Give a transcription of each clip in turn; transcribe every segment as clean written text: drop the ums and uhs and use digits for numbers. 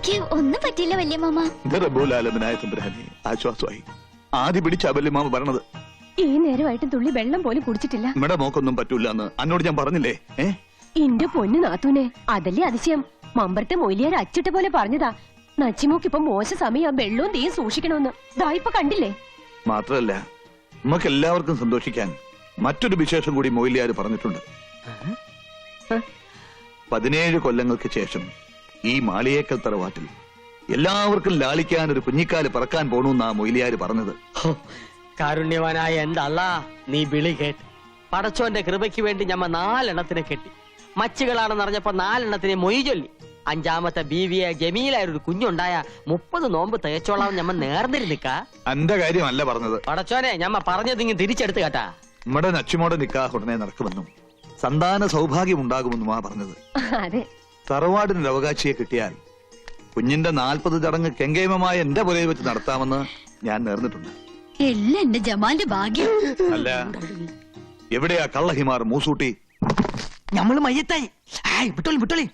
എനിക്ക് ഒന്നും പറ്റില്ല വല്യ മാമ. ആശ്വാസമായി. ആദ്യം പിടിച്ച വല്യമാമ പറഞ്ഞത്. ഈ നേരമായിട്ട് തുള്ളി വെള്ളം പോലും കുടിച്ചിട്ടില്ല. നമ്മുടെ മോക്കൊന്നും പറ്റൂല എന്ന് എന്നോട് ഞാൻ പറഞ്ഞില്ലേ? എന്റെ പൊന്നു നാത്തൂനെ, അതല്ലേ അതിശയം. മമ്പറത്തെ മൊയിലിയാർ അച്ചിട്ട പോലെ പറഞ്ഞതാ. നച്ചിമോക്കിപ്പം മോശ സമയം വെള്ളവും തീയും സൂക്ഷിക്കണമെന്ന്. ഇപ്പൊ കണ്ടില്ലേ? മാത്രല്ല നമുക്ക് എല്ലാവർക്കും സന്തോഷിക്കാൻ മറ്റൊരു വിശേഷം കൂടി മൊയിലിയാർ പറഞ്ഞിട്ടുണ്ട്. 17 കൊല്ലങ്ങൾക്ക് ശേഷം ഈ മാളിയേക്കൽ തറവാട്ടിൽ എല്ലാവർക്കും ലാളിക്കാൻ ഒരു കുഞ്ഞിക്കാല് പറക്കാൻ പോണെന്നാ മൊയിലിയാർ പറഞ്ഞത്. കാരുണ്യവാനായ എന്റെ അല്ലാ, നീ വിളി കേട്ട് പടച്ചോന്റെ കൃപയ്ക്ക് വേണ്ടി ഞമ്മ 4 എണ്ണത്തിനെ കെട്ടി. മച്ചുകളാണെന്ന് അറിഞ്ഞപ്പോ 4 എണ്ണത്തിനെ മൊയ് ചൊല്ലി. 5ാമത്തെ ബീവിയെ ജമീലായൊരു കുഞ്ഞുണ്ടായ 30 നോമ്പ് തികച്ചോളാം ഞമ്മ നേർന്നിരുന്നിക്ക. എന്റെ കാര്യമല്ല പറഞ്ഞത്. പടച്ചോനെ, ഞമ്മ പറഞ്ഞതിങ്ങ് തിരിച്ചെടുത്ത് കേട്ടാ. നമ്മുടെ നച്ചുമോടെ നിക്കാഹ് ഉടനെ നടക്കുമെന്നും സന്താന സൗഭാഗ്യം ഉണ്ടാകുമെന്നുമാ പറഞ്ഞത്. തറവാടിനൊരു അവകാശിയെ കിട്ടിയാൽ കുഞ്ഞിന്റെ 40 ചടങ്ങ് കെങ്കേമമായ എന്റെ പുരയിൽ വെച്ച് നടത്താമെന്ന് ഞാൻ നേർന്നിട്ടുണ്ട്. എല്ലാം എന്റെ ജമാലിന്റെ ഭാഗ്യം. അല്ല, എവിടെയാ കള്ളഹിമാർ മൂസൂട്ടി? ഞമ്മള് മയ്യത്തായി. വിട്ടോളി വിട്ടോളി.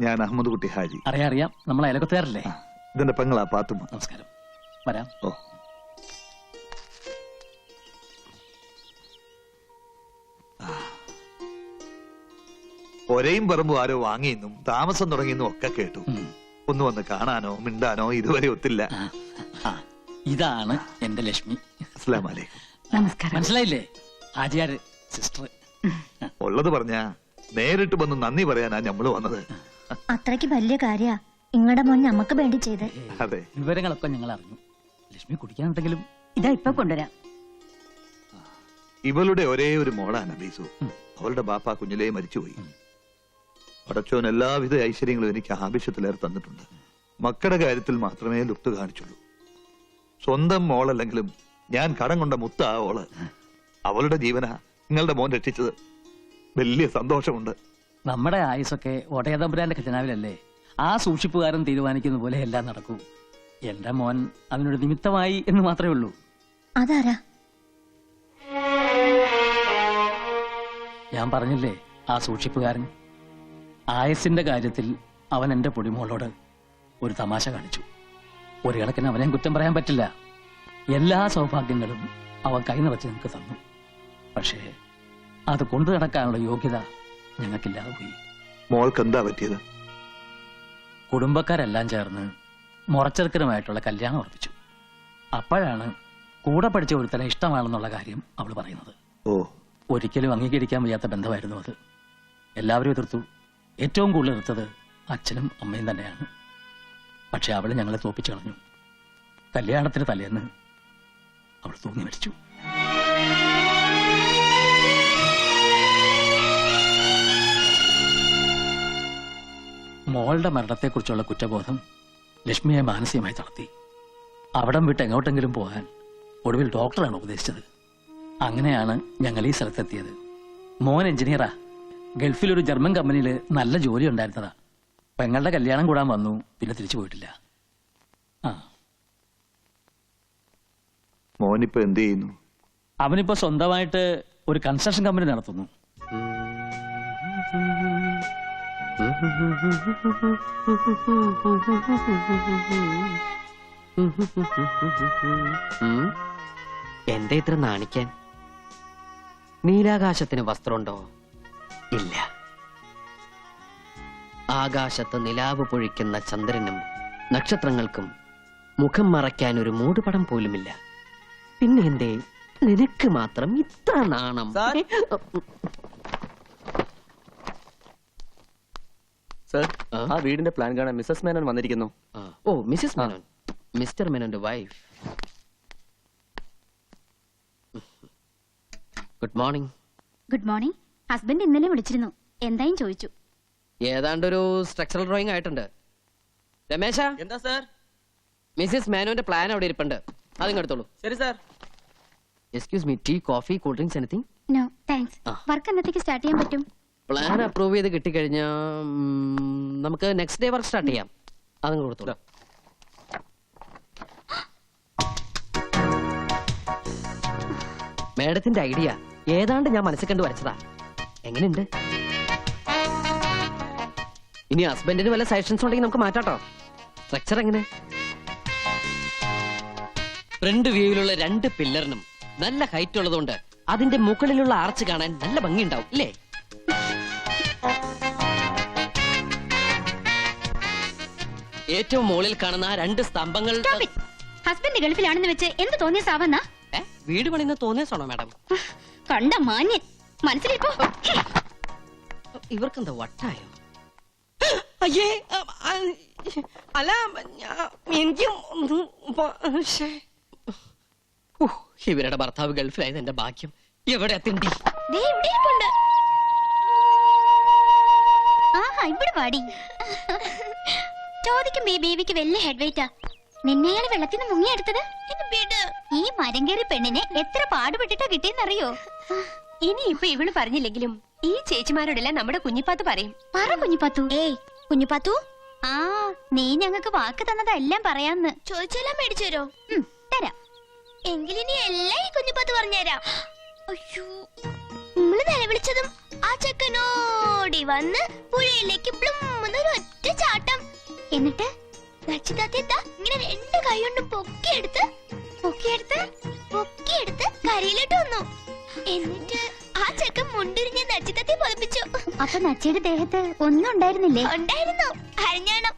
ഞാൻ അഹമ്മദ് കുട്ടി ഹാജി. അറിയാം, നമ്മളെ അയലക്കത്തുകാരല്ലേ? ഇതിന്റെ പെങ്ങളാ പാത്തുമ്മ. നമസ്കാരം. വരാം. ഓ, ഒരേയും പറമ്പും ആരോ വാങ്ങിയെന്നും താമസം തുടങ്ങിയെന്നും ഒക്കെ കേട്ടു. ഒന്ന് വന്ന് കാണാനോ മിണ്ടാനോ ഇതുവരെ ഒത്തില്ല. ഇതാണ് എന്റെ ലക്ഷ്മി. അസ്സലാമു അലൈക്കും. നമസ്കാരം. മനസ്സിലായില്ലേ? ഹാജിയാര് സിസ്റ്റർ. ഉള്ളത് പറഞ്ഞ നേരിട്ട് വന്ന് നന്ദി പറയാനാ ഞമ്മള് വന്നത്. അത്രയ്ക്ക് വലിയ കാര്യ നിങ്ങളുടെ മോൻ ഞമ്മക്ക് വേണ്ടി ചെയ്ത്. അതെ, വിവരങ്ങളൊക്കെ ഞങ്ങൾ അറിഞ്ഞു. ലക്ഷ്മി കുടിക്കാനുണ്ടെങ്കിലും ഇതാ ഇപ്പൊ കൊണ്ടുവരാം. ഇവളുടെ ഒരേ ഒരു മോളാണ് നബീസു. അവളുടെ ബാപ്പ കുഞ്ഞിലേ മരിച്ചുപോയി. പടച്ചോൻ എല്ലാവിധ ഐശ്വര്യങ്ങളും എനിക്ക് ആവശ്യത്തിലേറെ തന്നിട്ടുണ്ട്. മക്കളുടെ കാര്യത്തിൽ മാത്രമേ ലുപ്ത് കാണിച്ചുള്ളൂ. സ്വന്തം മോളല്ലെങ്കിലും ഞാൻ കടം കൊണ്ട മുത്ത ഓള്. അവളുടെ ജീവനാ നിങ്ങളുടെ മോൻ രക്ഷിച്ചത്. വലിയ സന്തോഷമുണ്ട്. നമ്മുടെ ആയുസൊക്കെ ഒടയതമ്പുരാന്റെ ഖജനാവിലല്ലേ? ആ സൂക്ഷിപ്പുകാരൻ തീരുമാനിക്കുന്ന പോലെ എല്ലാം നടക്കൂ. എന്റെ മോൻ അതിനൊരു നിമിത്തമായി എന്ന് മാത്രമേ ഉള്ളൂ. അതാരാ? ഞാൻ പറഞ്ഞില്ലേ, ആ സൂക്ഷിപ്പുകാരൻ. ആയസിന്റെ കാര്യത്തിൽ അവൻ എന്റെ പൊടിമോളോട് ഒരു തമാശ കാണിച്ചു. ഒരു കണക്കിന് അവനെ കുറ്റം പറയാൻ പറ്റില്ല. എല്ലാ സൗഭാഗ്യങ്ങളും അവൻ കൈ നിറച്ച് നിങ്ങൾക്ക് തന്നു. പക്ഷേ അത് കൊണ്ടു നടക്കാനുള്ള യോഗ്യത ഞങ്ങൾക്കില്ലാതെ പോയി. മോൾക്ക് എന്താ പറ്റിയത്? കുടുംബക്കാരെല്ലാം ചേർന്ന് മുറച്ചെറുക്കനുമായിട്ടുള്ള കല്യാണം ഉറപ്പിച്ചു. അപ്പോഴാണ് കൂടെ പഠിച്ച ഒരുത്തനെ ഇഷ്ടമാണെന്നുള്ള കാര്യം അവൾ പറയുന്നത്. ഒരിക്കലും അംഗീകരിക്കാൻ വയ്യാത്ത ബന്ധമായിരുന്നു അത്. എല്ലാവരും എതിർത്തു. ഏറ്റവും കൂടുതൽ എതിർത്തത് അച്ഛനും അമ്മയും തന്നെയാണ്. പക്ഷെ അവൾ ഞങ്ങളെ തോപ്പിച്ചു കളഞ്ഞു. കല്യാണത്തിന് തലേന്ന് അവൾ തൂങ്ങി മരിച്ചു. മോളുടെ മരണത്തെക്കുറിച്ചുള്ള കുറ്റബോധം ലക്ഷ്മിയെ മാനസികമായി തളർത്തി. അവിടം വിട്ട് എങ്ങോട്ടെങ്കിലും പോകാൻ ഒടുവിൽ ഡോക്ടറാണ് ഉപദേശിച്ചത്. അങ്ങനെയാണ് ഞങ്ങൾ ഈ സ്ഥലത്തെത്തിയത്. മോൻ എഞ്ചിനീയറാ. ഗൾഫിലൊരു ജർമ്മൻ കമ്പനിയിൽ നല്ല ജോലി ഉണ്ടായിരുന്നതാ. പെങ്ങളുടെ കല്യാണം കൂടാൻ വന്നു, പിന്നെ തിരിച്ചു പോയിട്ടില്ല. മോനിപ്പോ എന്ത് ചെയ്യുന്നു? അവനിപ്പോ സ്വന്തമായിട്ട് ഒരു കൺസ്ട്രക്ഷൻ കമ്പനി നടത്തുന്നു. എന്റെ ഇത്ര നാണിക്കാൻ? നീലാകാശത്തിന് വസ്ത്രമുണ്ടോ? ഇല്ല. ആകാശത്ത് നിലാവ് പൊഴിക്കുന്ന ചന്ദ്രനും നക്ഷത്രങ്ങൾക്കും മുഖം മറയ്ക്കാൻ ഒരു മൂടുപടം പോലുമില്ല. പിന്നെ എന്തേ നിനക്ക് മാത്രം ഇത്ര നാണം? സർ, ആ വീടിന്റെ പ്ലാൻ കാണാൻ മിസ്സസ് മേനോൻ വന്നിരിക്കുന്നു. ഓ, മിസ്സസ് മേനോൻ. മിസ്റ്റർ മേനോന്റെ wife. Good morning. Good morning. Husband ഇന്നലെ വിളിച്ചിരുന്നു. എന്തായും ചോദിച്ചു. ഏതാണ്ടൊരു സ്ട്രക്ചറൽ ഡ്രോയിങ് ആയിട്ടുണ്ട്. രമേശ, എന്താ സർ? മിസ്സസ് മേനോന്റെ പ്ലാൻ അവിടെ ഇരിപ്പുണ്ട്. അതിങ്ങ് എടുത്തോളൂ. ശരി sir. Excuse me, tea, coffee, cool drinks, anything? No thanks. Work എന്നത്തേക്ക് സ്റ്റാർട്ട് ചെയ്യാൻ പറ്റും? പ്ലാൻ അപ്രൂവ് ചെയ്ത് കിട്ടിക്കഴിഞ്ഞാ നമുക്ക് നെക്സ്റ്റ് ഡേ വർക്ക് സ്റ്റാർട്ട് ചെയ്യാം. അതങ്ങ് കൊടുത്തോളൂ. മേഡത്തിന്റെ ഐഡിയ ഏതാണ്ട് ഞാൻ മനസ്സിൽ കണ്ടു വരച്ചതാ. എങ്ങനെയുണ്ട്? ഇനി ഹസ്ബൻഡിന് വല്ല സജഷൻസ് ഉണ്ടെങ്കിൽ നമുക്ക് മാറ്റാട്ടോ. സ്ട്രക്ചർ എങ്ങനെ? ഫ്രണ്ട് വ്യൂയിലുള്ള 2 പില്ലറിനും നല്ല ഹൈറ്റ് ഉള്ളതുകൊണ്ട് അതിന്റെ മുകളിലുള്ള ആർച്ച് കാണാൻ നല്ല ഭംഗിയുണ്ടാവും ഇല്ലേ? ഏറ്റവും മുകളിൽ കാണുന്ന ആ 2 സ്തംഭങ്ങൾ ഹസ്ബൻഡ് ഗൾഫിലാണെന്ന് വെച്ച് എന്ത് തോന്നിയ സാവന്നാ? വീട് പണിന്ന് തോന്നിയാണോ മാഡം? കണ്ട മാന്യൻ മനസ്സിലിപ്പോ ഇവർക്കെന്താ വട്ടായോ? അയ്യേ അല്ല ഇവരുടെ ഭർത്താവ് ഗൾഫിലായത് എന്റെ ഭാഗ്യം. എവിടെ തിണ്ടി? ഇവിടെ പാടി ചോദിക്കും ബേബിക്ക് വലിയ ഹെഡ് വെയിറ്റാ. നിന്നെയാള് വെള്ളത്തിന് മുങ്ങിയെടുത്തത്. ഈ മരം കയറി പെണ്ണിനെ എത്ര പാടുപെട്ടിട്ടാ കിട്ടിയെന്നറിയോ? ഇനി ഇപ്പൊ ഇവള് പറഞ്ഞില്ലെങ്കിലും ഈ ചേച്ചിമാരോടെല്ലാം നമ്മുടെ കുഞ്ഞിപ്പാത്ത് പറയും. പറ കുഞ്ഞിപ്പാത്തു. ഏയ് കുഞ്ഞിപ്പാത്തു, ആ നീ ഞങ്ങൾക്ക് വാക്ക് തന്നതെല്ലാം പറയാന്ന്. ചോദിച്ചെല്ലാം മേടിച്ചു തരോ? തരാം. എങ്കിലിനി എല്ലാം ഈ കുഞ്ഞിപ്പാത്ത് പറഞ്ഞുതരാം. അയ്യോ, നമ്മള് നിലവിളിച്ചതും ആ ചെക്കനോടി വന്ന് പുഴയിലേക്ക് ഒറ്റ ചാട്ടം. എന്നിട്ട് ഇങ്ങനെ 2 കൈ കൊണ്ടും പൊക്കിയെടുത്ത് കരയിലിട്ട് വന്നു. എന്നിട്ട് ആ ചെക്കൻ മുണ്ടുരിഞ്ഞ് നച്ചിത്തത്തെ പൊളിപ്പിച്ചു. അപ്പൊ നച്ചിയുടെ ദേഹത്ത് ഒന്നും ഉണ്ടായിരുന്നില്ലേ? ഉണ്ടായിരുന്നു, അരഞ്ഞാണം.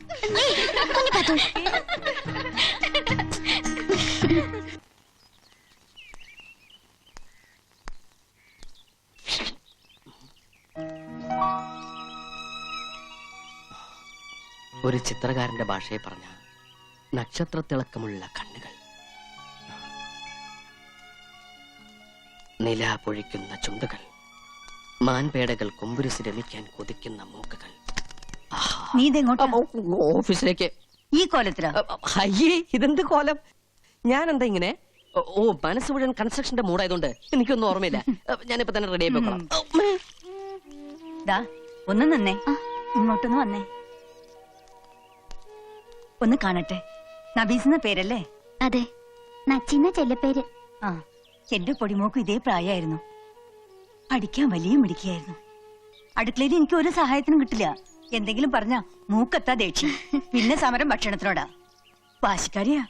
ഒരു ചിത്രകാരന്റെ ഭാഷയെ പറഞ്ഞ നക്ഷത്രത്തിളക്കമുള്ള കണ്ണുകൾ, നില പൊഴിക്കുന്ന ചുണ്ടുകൾ, മാൻപേടകൾ കൊമ്പുരുസി രമിക്കാൻ കൊതിക്കുന്ന മൂക്കുകൾ. നീ ഇതെങ്ങോട്ടാ? ഓഫീസിലേക്ക്. ഈ കോലത്തിലാ? അയ്യേ, ഇതെന്ത് കോലം? ഞാൻ എന്താ ഇങ്ങനെ? ഓ, മനസ്സ് മുഴുവൻ കൺസ്ട്രക്ഷന്റെ മൂടായതുകൊണ്ട് എനിക്കൊന്നും ഓർമ്മയില്ല. ഞാനിപ്പോ തന്നെ റെഡി ആയിക്കോളാം. ദാ ഒന്ന് നിന്നേ, ഇങ്ങോട്ടൊന്ന് വന്നേ, ഒന്ന് കാണട്ടെ. നബീസ് എന്ന പേരല്ലേ? അതെ, നച്ചിന്ന ചെല്ലപ്പേര്. ആ, എന്റെ പൊടിമോക്കും ഇതേ പ്രായമായിരുന്നു. പഠിക്കാൻ വലിയ മിടുക്കിയായിരുന്നു. അടുക്കളയിൽ എനിക്ക് ഒരു സഹായത്തിനും കിട്ടില്ല. എന്തെങ്കിലും പറഞ്ഞാ മൂക്കെത്താ ദേഷ്യം. പിന്നെ സമരം ഭക്ഷണത്തിനോടാ. വാശിക്കാരിയാ,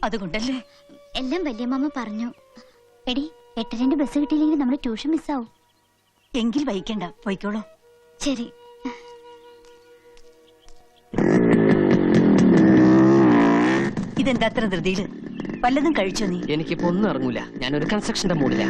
അതുകൊണ്ടല്ലേ. എല്ലാം വല്യമ്മ പറഞ്ഞു. എടി 8:30 ബസ് കിട്ടിയില്ലെങ്കിൽ നമ്മുടെ ട്യൂഷൻ മിസ്സാവും. എങ്കിൽ വൈകണ്ട, പോയിക്കോളൂ. ശരി. ഇതെന്താ അത്ര ധൃതിയില്? വല്ലതും കഴിച്ചോ നീ? എനിക്കിപ്പോ ഒന്നും ഇറങ്ങൂല. ഞാനൊരു കൺസ്ട്രക്ഷന്റെ മൂഡില്ല.